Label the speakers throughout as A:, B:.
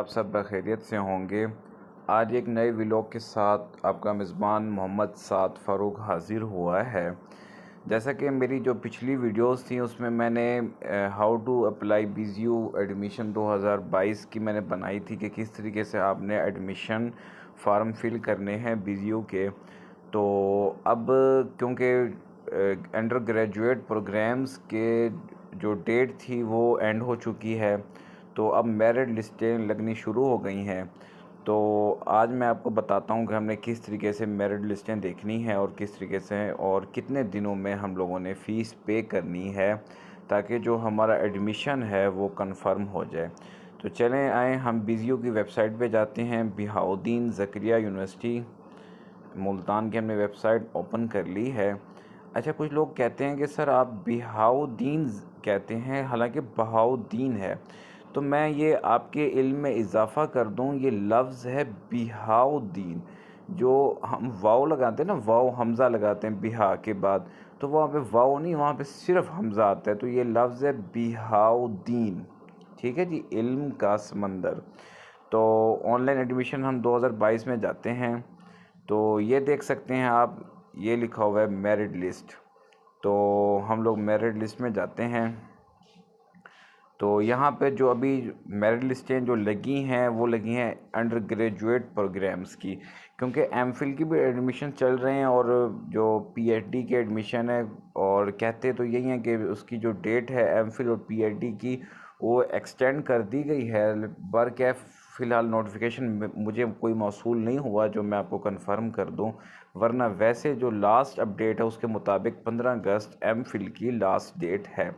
A: आप सब बखैरियत से होंगे। आज एक नए व्लॉग के साथ आपका मेज़बान मोहम्मद साद फ़ारूक हाज़िर हुआ है। जैसा कि मेरी जो पिछली वीडियोस थी उसमें मैंने how to apply BZU admission 2022 की मैंने बनाई थी कि किस तरीके से आपने एडमिशन फ़ार्म फिल करने हैं BZU के। तो अब क्योंकि अंडर ग्रेजुएट प्रोग्राम्स के जो डेट थी वो एंड हो चुकी है, तो अब मेरिट लिस्टें लगनी शुरू हो गई हैं। तो आज मैं आपको बताता हूँ कि हमने किस तरीके से मेरिट लिस्टें देखनी है और किस तरीके से और कितने दिनों में हम लोगों ने फ़ीस पे करनी है ताकि जो हमारा एडमिशन है वो कंफर्म हो जाए। तो चलें आए हम BZU की वेबसाइट पे जाते हैं। बहाउद्दीन ज़करिया यूनिवर्सिटी मुल्तान की हमने वेबसाइट ओपन कर ली है। अच्छा, कुछ लोग कहते हैं कि सर आप बहाउद्दीन कहते हैं, हालांकि बहाउद्दीन है। तो मैं ये आपके इल्म में इजाफ़ा कर दूं, ये लफ्ज़ है बहाउद्दीन। जो हम वाव लगाते हैं ना, वाव हमज़ा लगाते हैं बिहा के बाद, तो वहाँ पे वाव नहीं, वहाँ पे सिर्फ हमज़ा आता है। तो ये लफ्ज़ है बहाउद्दीन। ठीक है जी, इल्म का समंदर। तो ऑनलाइन एडमिशन हम 2022 में जाते हैं, तो ये देख सकते हैं आप, ये लिखा हुआ है मेरिट लिस्ट। तो हम लोग मेरिट लिस्ट में जाते हैं। तो यहाँ पे जो अभी मेरिट लिस्टें जो लगी हैं वो लगी हैं अंडर ग्रेजुएट प्रोग्राम्स की, क्योंकि एमफिल की भी एडमिशन चल रहे हैं और जो PhD की एडमिशन है। और कहते तो यही हैं कि उसकी जो डेट है एमफिल और PhD की वो एक्सटेंड कर दी गई है। पर क्या फ़िलहाल नोटिफिकेशन मुझे कोई मौसूल नहीं हुआ जो मैं आपको कंफर्म कर दूं, वरना वैसे जो लास्ट अपडेट है उसके मुताबिक 15 अगस्त एमफिल की लास्ट डेट है।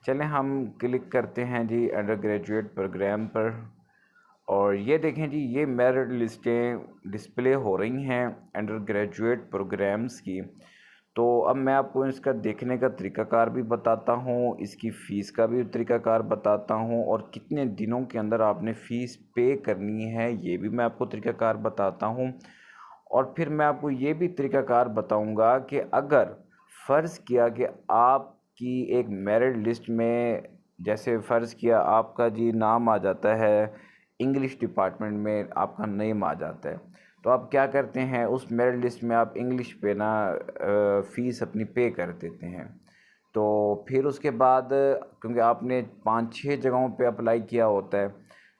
A: चलें हम क्लिक करते हैं जी अंडर ग्रेजुएट प्रोग्राम पर, और ये देखें जी, ये मेरिट लिस्टें डिस्प्ले हो रही हैं अंडर ग्रेजुएट प्रोग्राम्स की। तो अब मैं आपको इसका देखने का तरीक़ाकार भी बताता हूँ, इसकी फ़ीस का भी तरीक़ाकार बताता हूँ, और कितने दिनों के अंदर आपने फ़ीस पे करनी है ये भी मैं आपको तरीक़ाकार बताता हूँ। और फिर मैं आपको ये भी तरीक़ाकार बताऊँगा कि अगर फ़र्ज़ किया कि आपकी एक मेरिट लिस्ट में, जैसे फ़र्ज़ किया आपका जी नाम आ जाता है इंग्लिश डिपार्टमेंट में, आपका नेम आ जाता है, तो आप क्या करते हैं उस मेरिट लिस्ट में आप इंग्लिश पे ना फ़ीस अपनी पे कर देते हैं। तो फिर उसके बाद क्योंकि आपने 5-6 जगहों पे अप्लाई किया होता है,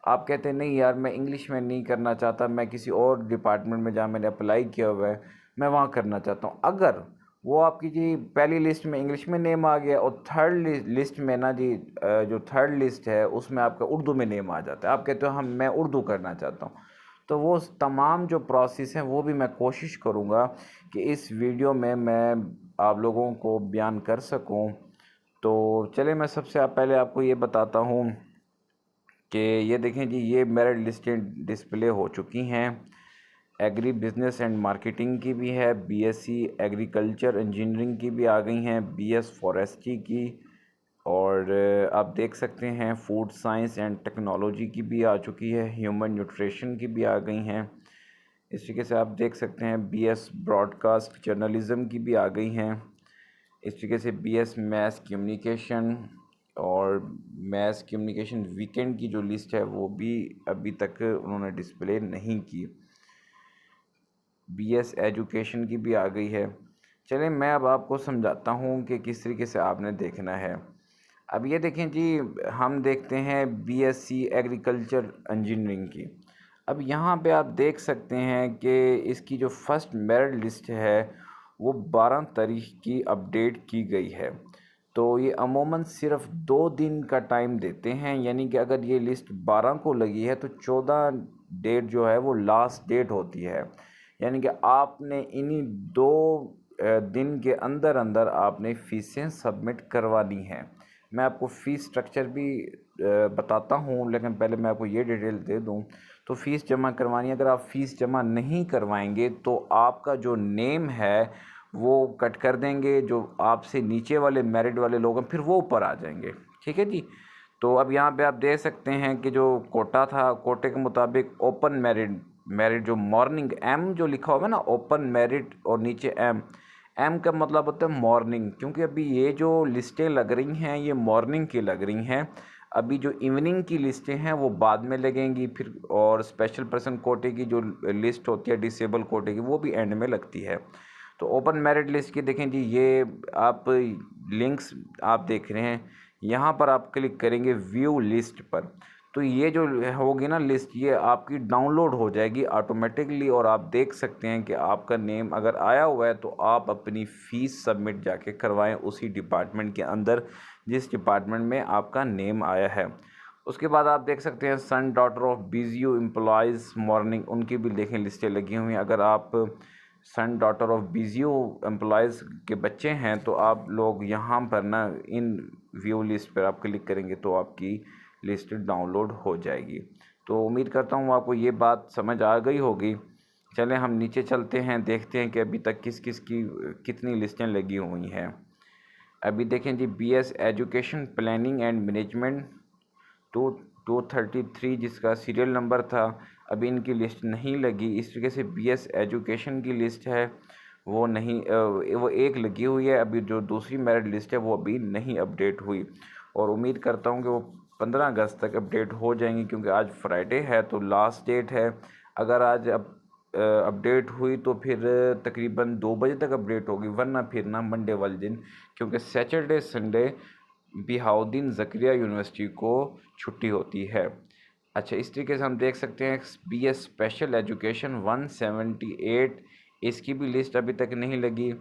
A: आप कहते हैं नहीं यार मैं इंग्लिश में नहीं करना चाहता, मैं किसी और डिपार्टमेंट में जहाँ मैंने अप्लाई किया हुआ है मैं वहाँ करना चाहता हूँ। अगर वो आपकी जी पहली लिस्ट में इंग्लिश में नेम आ गया और थर्ड लिस्ट में ना जी जो थर्ड लिस्ट है उसमें आपका उर्दू में नेम आ जाता है, आप कहते हो हम मैं उर्दू करना चाहता हूँ, तो वो तमाम जो प्रोसेस हैं वो भी मैं कोशिश करूँगा कि इस वीडियो में मैं आप लोगों को बयान कर सकूँ। तो चलिए मैं सबसे पहले आपको ये बताता हूँ कि ये देखें जी, ये मेरिट लिस्टें डिस्प्ले हो चुकी हैं। एग्री बिज़नेस एंड मार्केटिंग की भी है, BSc एग्रीकल्चर इंजीनियरिंग की भी आ गई हैं, BS फॉरेस्ट्री की, और आप देख सकते हैं फूड साइंस एंड टेक्नोलॉजी की भी आ चुकी है, ह्यूमन न्यूट्रिशन की भी आ गई हैं। इस तरीके से आप देख सकते हैं BS ब्रॉडकास्ट जर्नलिज़म की भी आ गई हैं। इस तरीके से BS मैथ कम्युनिकेशन और मैथ कम्युनिकेशन वीकेंड की जो लिस्ट है वो भी अभी तक उन्होंने डिस्प्ले नहीं की। BS एजुकेशन की भी आ गई है। चलें मैं अब आपको समझाता हूँ कि किस तरीके से आपने देखना है। अब ये देखें जी, हम देखते हैं BSc एग्रीकल्चर इंजीनियरिंग की। अब यहाँ पे आप देख सकते हैं कि इसकी जो फर्स्ट मेरिट लिस्ट है वो 12 तारीख की अपडेट की गई है। तो ये अमूमन सिर्फ 2 दिन का टाइम देते हैं, यानी कि अगर ये लिस्ट 12 को लगी है तो 14 डेट जो है वो लास्ट डेट होती है। यानी कि आपने इन्हीं 2 दिन के अंदर अंदर आपने फ़ीसें सबमिट करवानी हैं। मैं आपको फ़ीस स्ट्रक्चर भी बताता हूँ, लेकिन पहले मैं आपको ये डिटेल दे दूँ। तो फ़ीस जमा करवानी है, अगर आप फ़ीस जमा नहीं करवाएंगे तो आपका जो नेम है वो कट कर देंगे, जो आपसे नीचे वाले मेरिट वाले लोग हैं फिर वो ऊपर आ जाएंगे। ठीक है जी। तो अब यहाँ पे आप देख सकते हैं कि जो कोटा था, कोटे के मुताबिक ओपन मेरिट जो मॉर्निंग M जो लिखा हुआ है ना, ओपन मेरिट और नीचे M का मतलब होता है मॉर्निंग, क्योंकि अभी ये जो लिस्टें लग रही हैं ये मॉर्निंग की लग रही हैं। अभी जो इवनिंग की लिस्टें हैं वो बाद में लगेंगी फिर, और स्पेशल पर्सन कोटे की जो लिस्ट होती है डिसेबल कोटे की वो भी एंड में लगती है। तो ओपन मेरिट लिस्ट की देखें जी, ये आप लिंक्स आप देख रहे हैं, यहाँ पर आप क्लिक करेंगे व्यू लिस्ट पर, तो ये जो होगी ना लिस्ट, ये आपकी डाउनलोड हो जाएगी ऑटोमेटिकली, और आप देख सकते हैं कि आपका नेम अगर आया हुआ है तो आप अपनी फ़ीस सबमिट जाके करवाएं उसी डिपार्टमेंट के अंदर जिस डिपार्टमेंट में आपका नेम आया है। उसके बाद आप देख सकते हैं son daughter of BZU employees morning, उनकी भी देखें लिस्टें लगी हुई हैं। अगर आप son daughter of BZU employees के बच्चे हैं तो आप लोग यहाँ पर ना इन व्यू लिस्ट पर आप क्लिक करेंगे तो आपकी लिस्ट डाउनलोड हो जाएगी। तो उम्मीद करता हूँ आपको ये बात समझ आ गई होगी। चलें हम नीचे चलते हैं, देखते हैं कि अभी तक किस किस की कितनी लिस्टें लगी हुई हैं। अभी देखें जी, BS education planning and management 233 जिसका सीरियल नंबर था, अभी इनकी लिस्ट नहीं लगी। इस तरीके से BS एजुकेशन की लिस्ट है वो नहीं, वो एक लगी हुई है। अभी जो दूसरी मेरिट लिस्ट है वो अभी नहीं अपडेट हुई, और उम्मीद करता हूँ कि वो 15 अगस्त तक अपडेट हो जाएंगी, क्योंकि आज फ्राइडे है तो लास्ट डेट है। अगर आज अपडेट हुई तो फिर तकरीबन 2 बजे तक अपडेट होगी, वरना फिर ना मंडे वाले दिन, क्योंकि Saturday Sunday Bahauddin Zakariya university को छुट्टी होती है। अच्छा, इस तरीके से हम देख सकते हैं BS स्पेशल एजुकेशन 178, इसकी भी लिस्ट अभी तक नहीं लगी।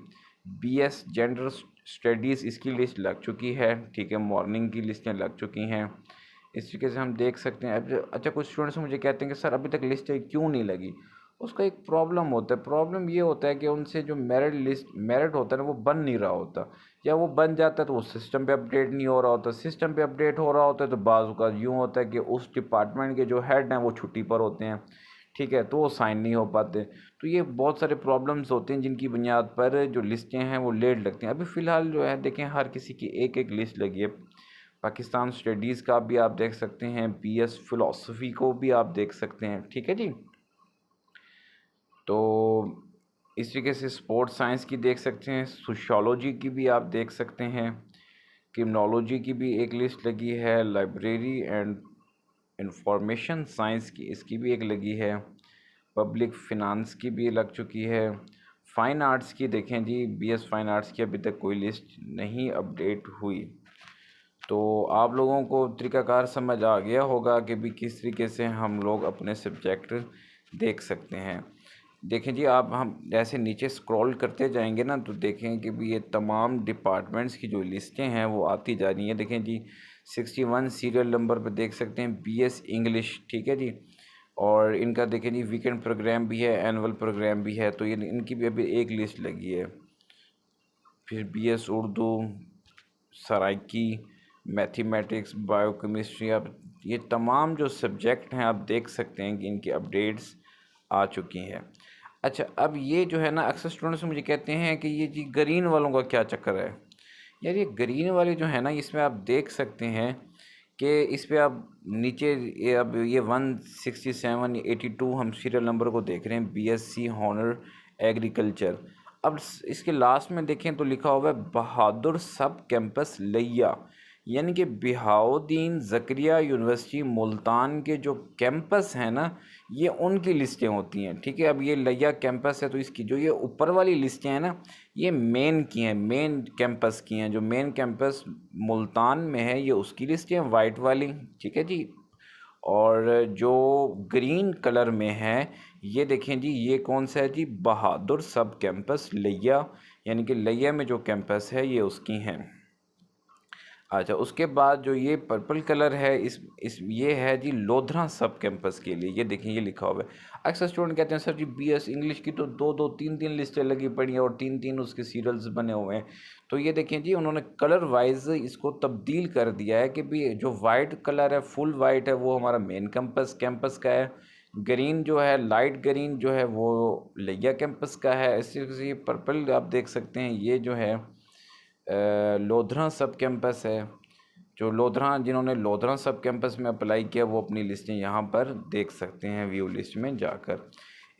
A: BS जेंडर स्टडीज़, इसकी लिस्ट लग चुकी है, ठीक है, मॉर्निंग की लिस्टें लग चुकी हैं। इस तरीके से हम देख सकते हैं। अब अच्छा, कुछ स्टूडेंट्स मुझे कहते हैं कि सर अभी तक लिस्टें क्यों नहीं लगी। उसका एक प्रॉब्लम होता है, प्रॉब्लम ये होता है कि उनसे जो मेरिट होता है ना वो बन नहीं रहा होता, या वो बन जाता है तो वो सिस्टम पे अपडेट नहीं हो रहा होता। सिस्टम पे अपडेट हो रहा होता है तो बाज़ का यूँ होता है कि उस डिपार्टमेंट के जो हेड हैं वो छुट्टी पर होते हैं, ठीक है, तो वो साइन नहीं हो पाते। तो ये बहुत सारे प्रॉब्लम्स होते हैं जिनकी बुनियाद पर जो लिस्टें हैं वो लेट लगती हैं। अभी फ़िलहाल जो है देखें, हर किसी की एक एक लिस्ट लगी है। पाकिस्तान स्टडीज़ का भी आप देख सकते हैं, BS फ़िलासफ़ी को भी आप देख सकते हैं, ठीक है जी। तो इस तरीके से स्पोर्ट्स साइंस की देख सकते हैं, सोशियोलॉजी की भी आप देख सकते हैं, क्रिमिनोलॉजी की भी एक लिस्ट लगी है, लाइब्रेरी एंड इंफॉर्मेशन साइंस की इसकी भी एक लगी है, पब्लिक फ़िनांस की भी लग चुकी है। फ़ाइन आर्ट्स की देखें जी, BS फ़ाइन आर्ट्स की अभी तक कोई लिस्ट नहीं अपडेट हुई। तो आप लोगों को तरीक़ाकार समझ आ गया होगा कि भी किस तरीके से हम लोग अपने सब्जेक्ट देख सकते हैं। देखें जी, आप हम जैसे नीचे स्क्रॉल करते जाएंगे ना तो देखें कि भी ये तमाम डिपार्टमेंट्स की जो लिस्टें हैं वो आती जा रही हैं। देखें जी, 61 सीरियल नंबर पर देख सकते हैं BS इंग्लिश, ठीक है जी, और इनका देखें जी वीकेंड प्रोग्राम भी है, एनुअल प्रोग्राम भी है, तो ये इनकी भी अभी एक लिस्ट लगी है। फिर BS Urdu, Saraiki, mathematics, biochemistry, अब ये तमाम जो सब्जेक्ट हैं आप देख सकते हैं कि इनकी अपडेट्स आ चुकी हैं। अच्छा, अब ये जो है ना, अक्सर स्टूडेंट्स मुझे कहते हैं कि ये जी ग्रीन वालों का क्या चक्कर है। यार ये ग्रीन वाले जो है ना, इसमें आप देख सकते हैं कि इस पर आप नीचे अब ये 167 82 हम सीरियल नंबर को देख रहे हैं, BSc हॉनर एग्रीकल्चर। अब इसके लास्ट में देखें तो लिखा हुआ है बहादुर सब कैंपस लिया, यानी कि बहाउद्दीन ज़करिया यूनिवर्सिटी मुल्तान के जो कैंपस हैं ना, ये उनकी लिस्टें होती हैं, ठीक है। अब ये लिया कैंपस है तो इसकी जो ये ऊपर वाली लिस्टें हैं ना, ये मेन की हैं, मेन कैंपस की हैं। जो मेन कैंपस मुल्तान में है ये उसकी लिस्टें हैं, वाइट वाली, ठीक है जी। और जो ग्रीन कलर में है ये देखें जी, ये कौन सा है जी, बहादुर सब कैंपस लिया, यानी कि लिया में जो कैंपस है ये उसकी हैं। अच्छा, उसके बाद जो ये पर्पल कलर है इस ये है जी लोधरा सब कैंपस के लिए, ये देखिए ये लिखा हुआ है। अक्सर स्टूडेंट कहते हैं सर जी BS इंग्लिश की तो 2-2 3-3 लिस्टें लगी पड़ी हैं और 3-3 उसके सीरियल्स बने हुए हैं। तो ये देखें जी, उन्होंने कलर वाइज इसको तब्दील कर दिया है कि भी जो वाइट कलर है, फुल वाइट है, वो हमारा मेन कैंपस का है। ग्रीन जो है, लाइट ग्रीन जो है वो लिया कैंपस का है। इसी तरह से ये पर्पल आप देख सकते हैं, ये जो है लोधरा सब कैंपस है। जो लोधरा, जिन्होंने लोधरा सब कैंपस में अप्लाई किया वो अपनी लिस्टें यहाँ पर देख सकते हैं व्यू लिस्ट में जाकर।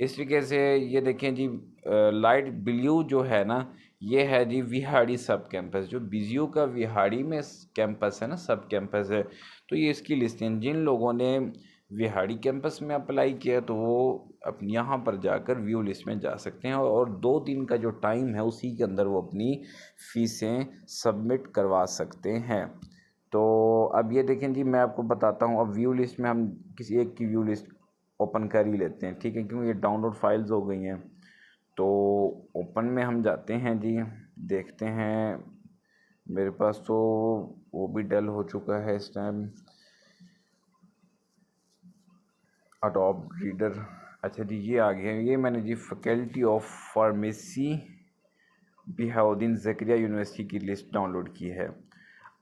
A: इस तरीके से ये देखें जी, लाइट ब्लू जो है ना, ये है जी विहाड़ी सब कैंपस। जो बीजीयू का विहाड़ी में कैंपस है ना, सब कैंपस है, तो ये इसकी लिस्ट है। जिन लोगों ने विहाड़ी कैंपस में अप्लाई किया तो वो अपने यहाँ पर जाकर व्यू लिस्ट में जा सकते हैं, और 2 दिन का जो टाइम है उसी के अंदर वो अपनी फ़ीसें सबमिट करवा सकते हैं। तो अब ये देखें जी, मैं आपको बताता हूँ। अब व्यू लिस्ट में हम किसी एक की व्यू लिस्ट ओपन कर ही लेते हैं, ठीक है, क्योंकि ये डाउनलोड फाइल्स हो गई हैं। तो ओपन में हम जाते हैं जी, देखते हैं। मेरे पास तो वो भी डल हो चुका है इस टाइम, अडोब रीडर। अच्छा जी, ये आ गया। ये मैंने जी faculty of pharmacy Bahauddin Zakariya university की लिस्ट डाउनलोड की है।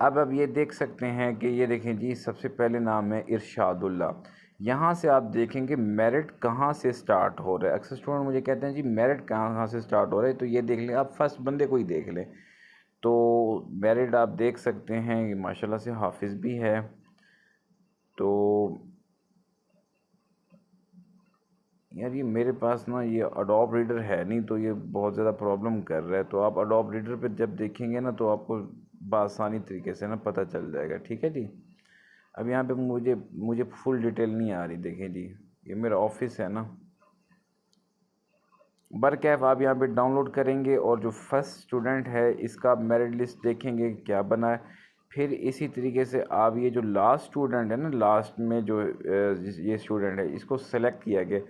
A: अब ये देख सकते हैं कि ये देखें जी, सबसे पहले नाम है इरशादुल्ला। यहाँ से आप देखेंगे मेरिट कहाँ से स्टार्ट हो रहा है। अक्सर स्टूडेंट मुझे कहते हैं जी मेरिट कहाँ से स्टार्ट हो रहा है, तो ये देख लें आप, फर्स्ट बंदे को ही देख लें। तो मेरिट आप देख सकते हैं, माशाल्लाह से हाफिज़ भी है। तो यार ये मेरे पास ना ये अडोब रीडर है नहीं, तो ये बहुत ज़्यादा प्रॉब्लम कर रहा है। तो आप अडोब रीडर पे जब देखेंगे ना, तो आपको बआसानी तरीके से ना पता चल जाएगा, ठीक है जी। अब यहाँ पे मुझे फुल डिटेल नहीं आ रही। देखें जी, ये मेरा ऑफिस है ना। बरकैफ आप यहाँ पे डाउनलोड करेंगे, और जो फर्स्ट स्टूडेंट है इसका मेरिट लिस्ट देखेंगे क्या बना है। फिर इसी तरीके से आप ये जो लास्ट स्टूडेंट है ना, लास्ट में जो ये स्टूडेंट है, इसको सेलेक्ट किया गया,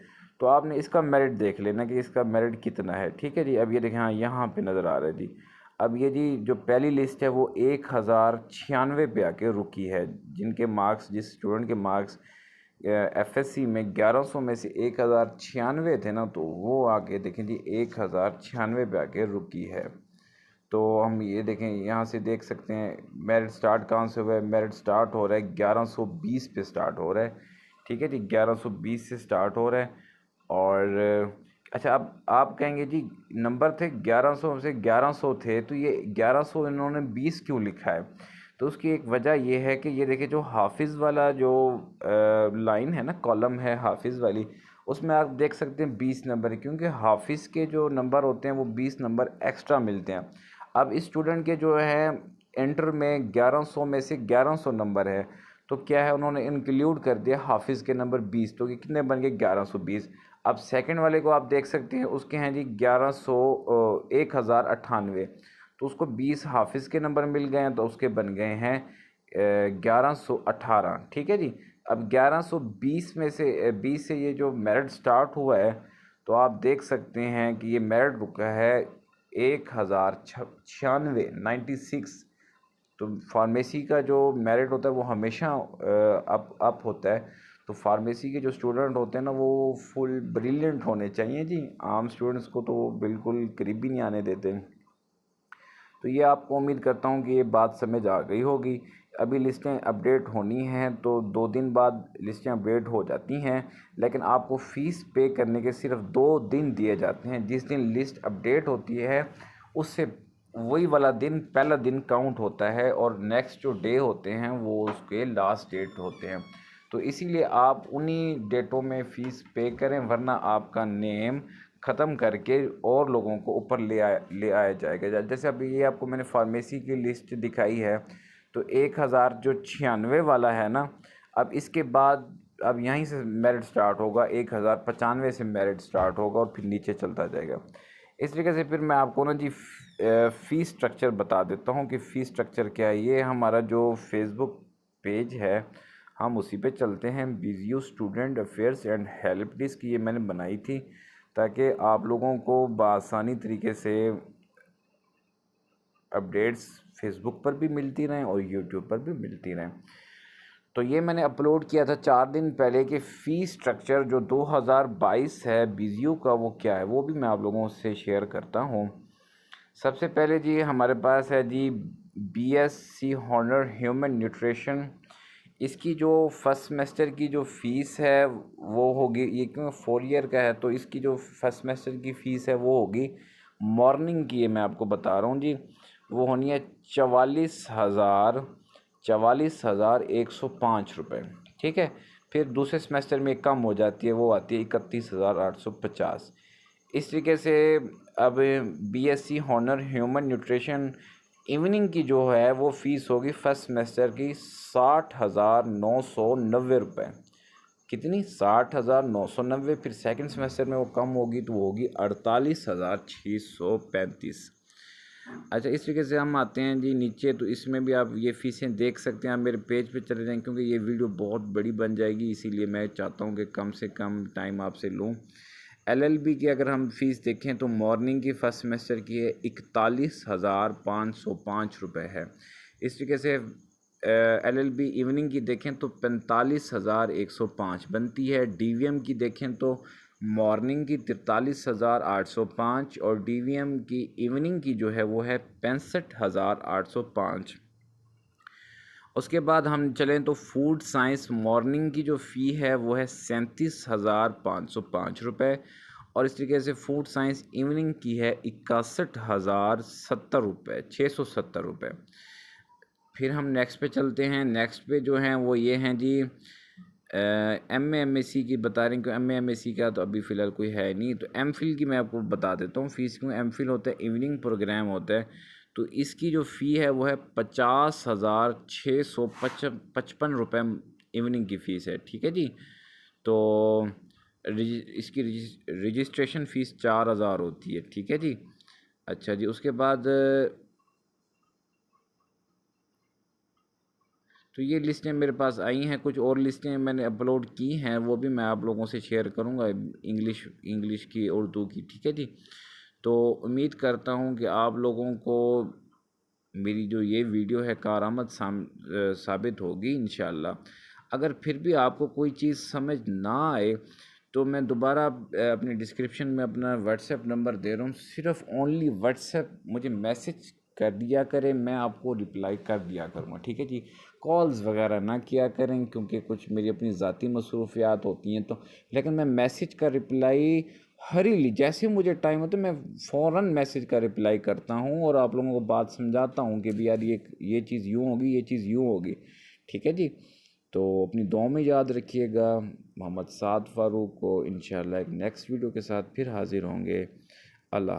A: तो आपने इसका मेरिट देख लेना कि इसका मेरिट कितना है, ठीक है जी। अब ये देखें, हाँ यहाँ पे नज़र आ रहा है जी। अब ये जी जो पहली लिस्ट है वो 1096 पे आके रुकी है। जिनके मार्क्स, जिस स्टूडेंट के मार्क्स एफएससी में 1100 में से 1096 थे ना, तो वो आके देखें जी 1096 पे आके रुकी है। तो हम ये देखें, यहाँ से देख सकते हैं मेरिट स्टार्ट कहाँ से हुआ है। मेरिट स्टार्ट हो रहा है 1120 पे स्टार्ट हो रहा है, ठीक है जी, 1120 से स्टार्ट हो रहा है। और अच्छा, अब आप कहेंगे जी नंबर थे 1100 से 1100 थे, तो ये 1100 इन्होंने 20 क्यों लिखा है। तो उसकी एक वजह ये है कि ये देखिए, जो हाफिज़ वाला जो लाइन है ना, कॉलम है हाफिज़ वाली, उसमें आप देख सकते हैं 20 नंबर है, क्योंकि हाफिज़ के जो नंबर होते हैं वो 20 नंबर एक्स्ट्रा मिलते हैं। अब इस स्टूडेंट के जो है इंटर में 1100 में से 1100 नंबर है, तो क्या है, उन्होंने इंक्लूड कर दिया हाफिज़ के नंबर 20, तो ये कितने बन गए 1120। अब सेकंड वाले को आप देख सकते हैं, उसके हैं जी 1098, तो उसको 20 हाफिज़ के नंबर मिल गए हैं, तो उसके बन गए हैं 1118, ठीक है जी। अब 1120 में से 20 से ये जो मेरिट स्टार्ट हुआ है, तो आप देख सकते हैं कि ये मेरिट रुका है 1096, 96। तो फार्मेसी का जो मेरिट होता है वो हमेशा अप होता है। तो फार्मेसी के जो स्टूडेंट होते हैं ना, वो फुल ब्रिलियंट होने चाहिए जी। आम स्टूडेंट्स को तो वो बिल्कुल करीब भी नहीं आने देते। तो ये आपको उम्मीद करता हूँ कि ये बात समझ आ गई होगी। अभी लिस्टें अपडेट होनी हैं, तो 2 दिन बाद लिस्टें अपडेट हो जाती हैं, लेकिन आपको फ़ीस पे करने के सिर्फ 2 दिन दिए जाते हैं। जिस दिन लिस्ट अपडेट होती है उससे वही वाला दिन पहला दिन काउंट होता है, और नेक्स्ट जो डे होते हैं वो उसके लास्ट डेट होते हैं। तो इसीलिए आप उन्हीं डेटों में फ़ीस पे करें, वरना आपका नेम ख़त्म करके और लोगों को ऊपर ले आया जाएगा। जैसे अभी ये आपको मैंने फार्मेसी की लिस्ट दिखाई है, तो 1096 वाला है ना। अब इसके बाद अब यहीं से मेरिट स्टार्ट होगा, 1095 से मेरिट स्टार्ट होगा, और फिर नीचे चलता जाएगा। इस तरीके से फिर मैं आपको ना जी फ़ीस स्ट्रक्चर बता देता हूँ कि फ़ीस स्ट्रक्चर क्या है। ये हमारा जो फेसबुक पेज है, हम उसी पे चलते हैं। BGU student affairs and help desk, ये मैंने बनाई थी ताकि आप लोगों को बआसानी तरीके से अपडेट्स फेसबुक पर भी मिलती रहें और यूट्यूब पर भी मिलती रहें। तो ये मैंने अपलोड किया था 4 दिन पहले कि फ़ीस स्ट्रक्चर जो 2022 है बीजीयू का, वो क्या है, वो भी मैं आप लोगों से शेयर करता हूँ। सबसे पहले जी हमारे पास है जी बीएससी हॉनर ह्यूमन न्यूट्रिशन। इसकी जो फर्स्ट सेमेस्टर की जो फ़ीस है वो होगी, ये क्यों 4 ईयर का है, तो इसकी जो फर्स्ट सेमेस्टर की फ़ीस है वो होगी, मॉर्निंग की है मैं आपको बता रहा हूँ जी, वो होनी है 44,105 रुपये, ठीक है। फिर दूसरे सेमेस्टर में कम हो जाती है, वो आती है 31,850। इस तरीके से अब BSc honour human nutrition evening की जो है वो फ़ीस होगी फर्स्ट सेमेस्टर की 60,990 रुपये। कितनी? 60,990। फिर सेकंड सेमेस्टर में वो कम होगी तो वो होगी 48,635। अच्छा, इस तरीके से हम आते हैं जी नीचे, तो इसमें भी आप ये फ़ीसें देख सकते हैं। आप मेरे पेज पे चले जाएँ क्योंकि ये वीडियो बहुत बड़ी बन जाएगी, इसीलिए मैं चाहता हूँ कि कम से कम टाइम आपसे लूँ। एलएलबी की अगर हम फ़ीस देखें तो मॉर्निंग की फ़र्स्ट सेमेस्टर की है 41,505 रुपये है। इस तरीके से एलएलबी इवनिंग की देखें तो 45,105 बनती है। डीवीएम की देखें तो मॉर्निंग की 43,805 और डीवीएम की इवनिंग की जो है वो है 65,805। उसके बाद हम चलें तो फूड साइंस मॉर्निंग की जो फ़ी है वो है 37,505 रुपये और इस तरीके से फूड साइंस इवनिंग की है 61,070 रुपये, 670 रुपये। फिर हम नेक्स्ट पे चलते हैं। नेक्स्ट पे जो हैं वो ये हैं जी MA MSc की बता रहे हैं कि MA MSc का तो अभी फ़िलहाल कोई है नहीं, तो MPhil की मैं आपको बता देता हूँ फ़ीस क्यों। MPhil होता है इवनिंग प्रोग्राम होता है, तो इसकी जो फ़ी है वो है 50,655 रुपये इवनिंग की फ़ीस है। ठीक है जी। तो इसकी रजिस्ट्रेशन फ़ीस 4,000 होती है। ठीक है जी। अच्छा जी, उसके बाद तो ये लिस्टें मेरे पास आई हैं। कुछ और लिस्टें मैंने अपलोड की हैं, वो भी मैं आप लोगों से शेयर करूंगा, इंग्लिश की, उर्दू की। ठीक है जी। तो उम्मीद करता हूं कि आप लोगों को मेरी जो ये वीडियो है कारआमद साबित होगी इंशाल्लाह। अगर फिर भी आपको कोई चीज़ समझ ना आए तो मैं दोबारा अपने डिस्क्रिप्शन में अपना व्हाट्सएप नंबर दे रहा हूँ। सिर्फ ओनली व्हाट्सएप मुझे मैसेज कर दिया करें, मैं आपको रिप्लाई कर दिया करूँगा। ठीक है जी। कॉल्स वगैरह ना किया करें क्योंकि कुछ मेरी अपनी ज़ाती मसरूफियात होती हैं, तो लेकिन मैं मैसेज का रिप्लाई हरीली जैसे मुझे टाइम होता है मैं फ़ौरन मैसेज का रिप्लाई करता हूँ और आप लोगों को बात समझाता हूँ कि भी यार ये चीज़ यूँ होगी, ये चीज़ यूँ होगी। ठीक है जी। तो अपनी दुआ में याद रखिएगा। मोहम्मद साद फ़ारूक को इंशाल्लाह एक नेक्स्ट वीडियो के साथ फिर हाज़िर होंगे। अल्लाह।